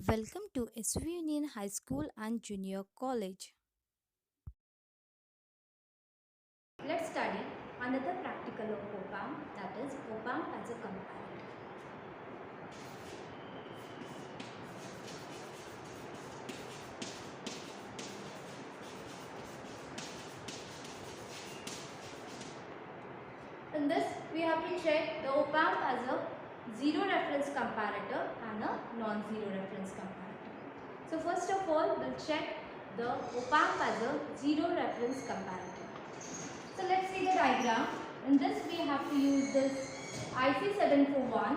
Welcome to SV Union High School and Junior College. Let's study another practical of op-amp, that is op-amp as a comparator. In this, we have to check the op-amp as a zero reference comparator and a non-zero reference comparator. So first of all, we'll check the op-amp as a zero reference comparator. So let's see the diagram. In this, we have to use this IC741.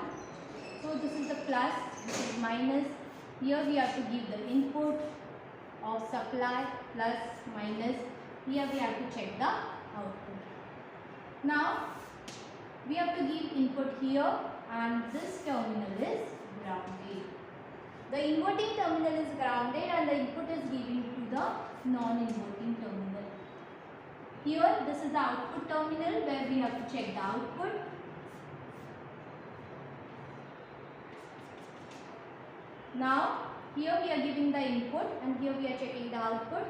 So this is the plus, this is minus. Here we have to give the input of supply, plus, minus. Here we have to check the output. Now we have to give input here, and this terminal is grounded. The inverting terminal is grounded and the input is given to the non-inverting terminal. Here this is the output terminal where we have to check the output. Now here we are giving the input and here we are checking the output.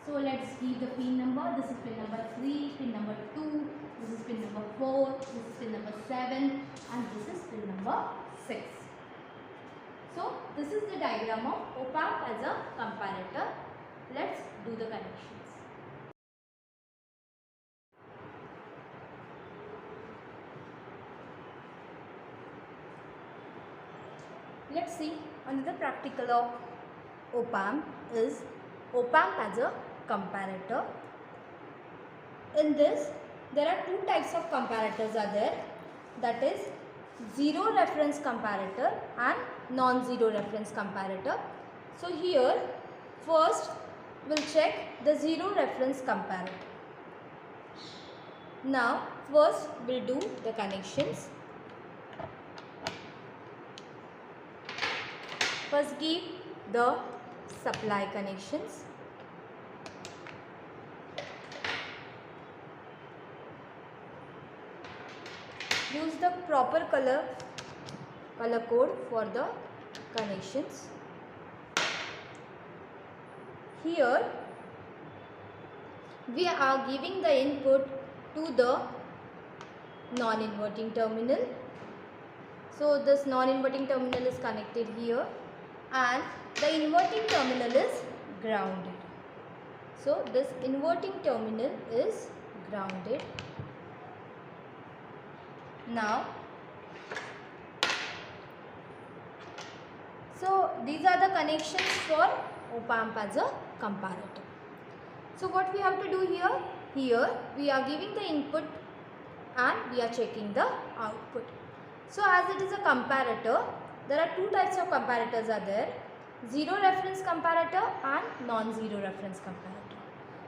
So let's give the pin number. This is pin number 3, pin number 2, this is pin number 4, this is pin number 7 and this is pin number 6. So this is the diagram of op-amp as a comparator. Let's do the connections. Let's see another practical of op-amp is op-amp as a comparator. In this, there are two types of comparators are there, that is zero reference comparator and non-zero reference comparator. So here first we'll check the zero reference comparator. Now first we'll do the connections. First give the supply connections. Use the proper color code for the connections. Here we are giving the input to the non-inverting terminal. So this non-inverting terminal is connected here and the inverting terminal is grounded. So this inverting terminal is grounded. Now, so these are the connections for op-amp as a comparator. So what we have to do here? Here we are giving the input and we are checking the output. So as it is a comparator, there are two types of comparators are there, zero reference comparator and non-zero reference comparator.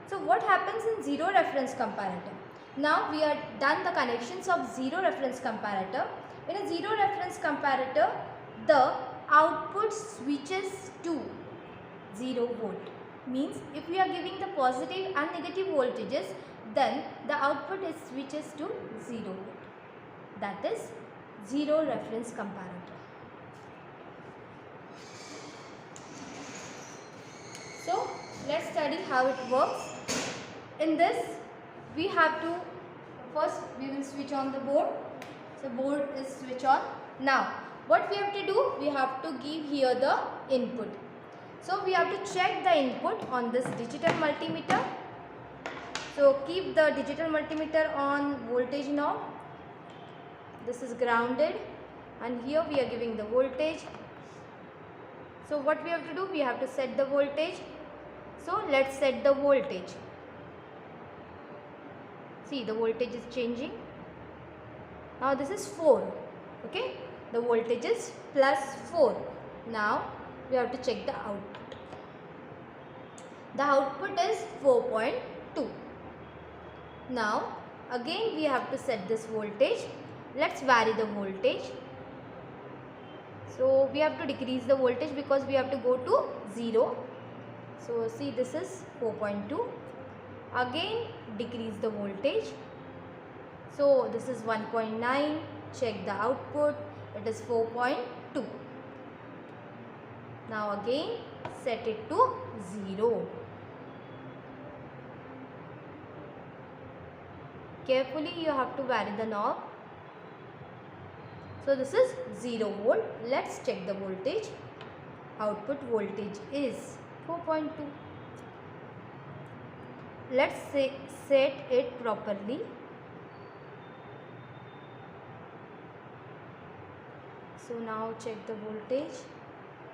So what happens in zero reference comparator? Now we are done the connections of zero reference comparator. In a zero reference comparator, the output switches to 0 volt. Means if we are giving the positive and negative voltages, then the output is switches to 0 volt. That is zero reference comparator. So let's study how it works. In this, we have to first we will switch on the board. So board is switch on. Now what we have to do, we have to give here the input. So we have to check the input on this digital multimeter. So keep the digital multimeter on voltage knob. This is grounded and here we are giving the voltage. So what we have to do, we have to set the voltage. So let's set the voltage. See, the voltage is changing. Now this is 4. Okay, the voltage is plus 4. Now we have to check the output. The output is 4.2. Now again we have to set this voltage. Let's vary the voltage. So we have to decrease the voltage because we have to go to 0. So see, this is 4.2. Again decrease the voltage. So this is 1.9. Check the output. It is 4.2. Now again set it to 0. Carefully you have to vary the knob. So this is 0 volt. Let's check the voltage. Output voltage is 4.2. Let's set it properly. So now check the voltage.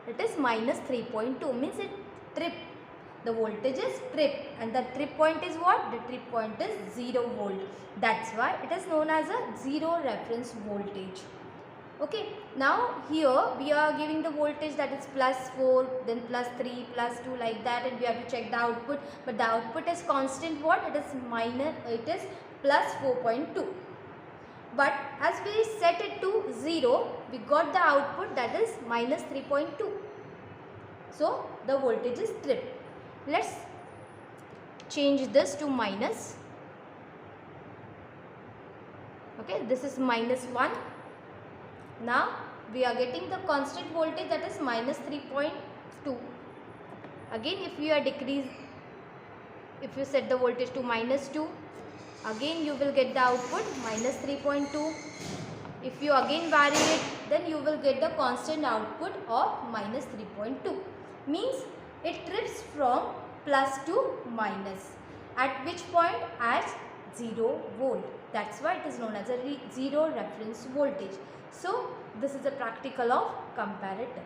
It is minus 3.2, means it tripped. The voltage is tripped, and the trip point is what? The trip point is 0 volt. That's why it is known as a 0 reference voltage. Okay, now here we are giving the voltage that is plus 4, then plus 3, plus 2, like that, and we have to check the output. But the output is constant what? It is plus 4.2. But as we set it to 0, we got the output that is minus 3.2. So the voltage is tripped. Let's change this to minus. Okay, this is minus 1. Now we are getting the constant voltage that is minus 3.2. Again, if you set the voltage to minus 2, again you will get the output minus 3.2. If you again vary it, then you will get the constant output of minus 3.2. Means it trips from plus to minus. At which point? At 0 volt. That's why it is known as a 0 reference voltage. So this is a practical of comparator.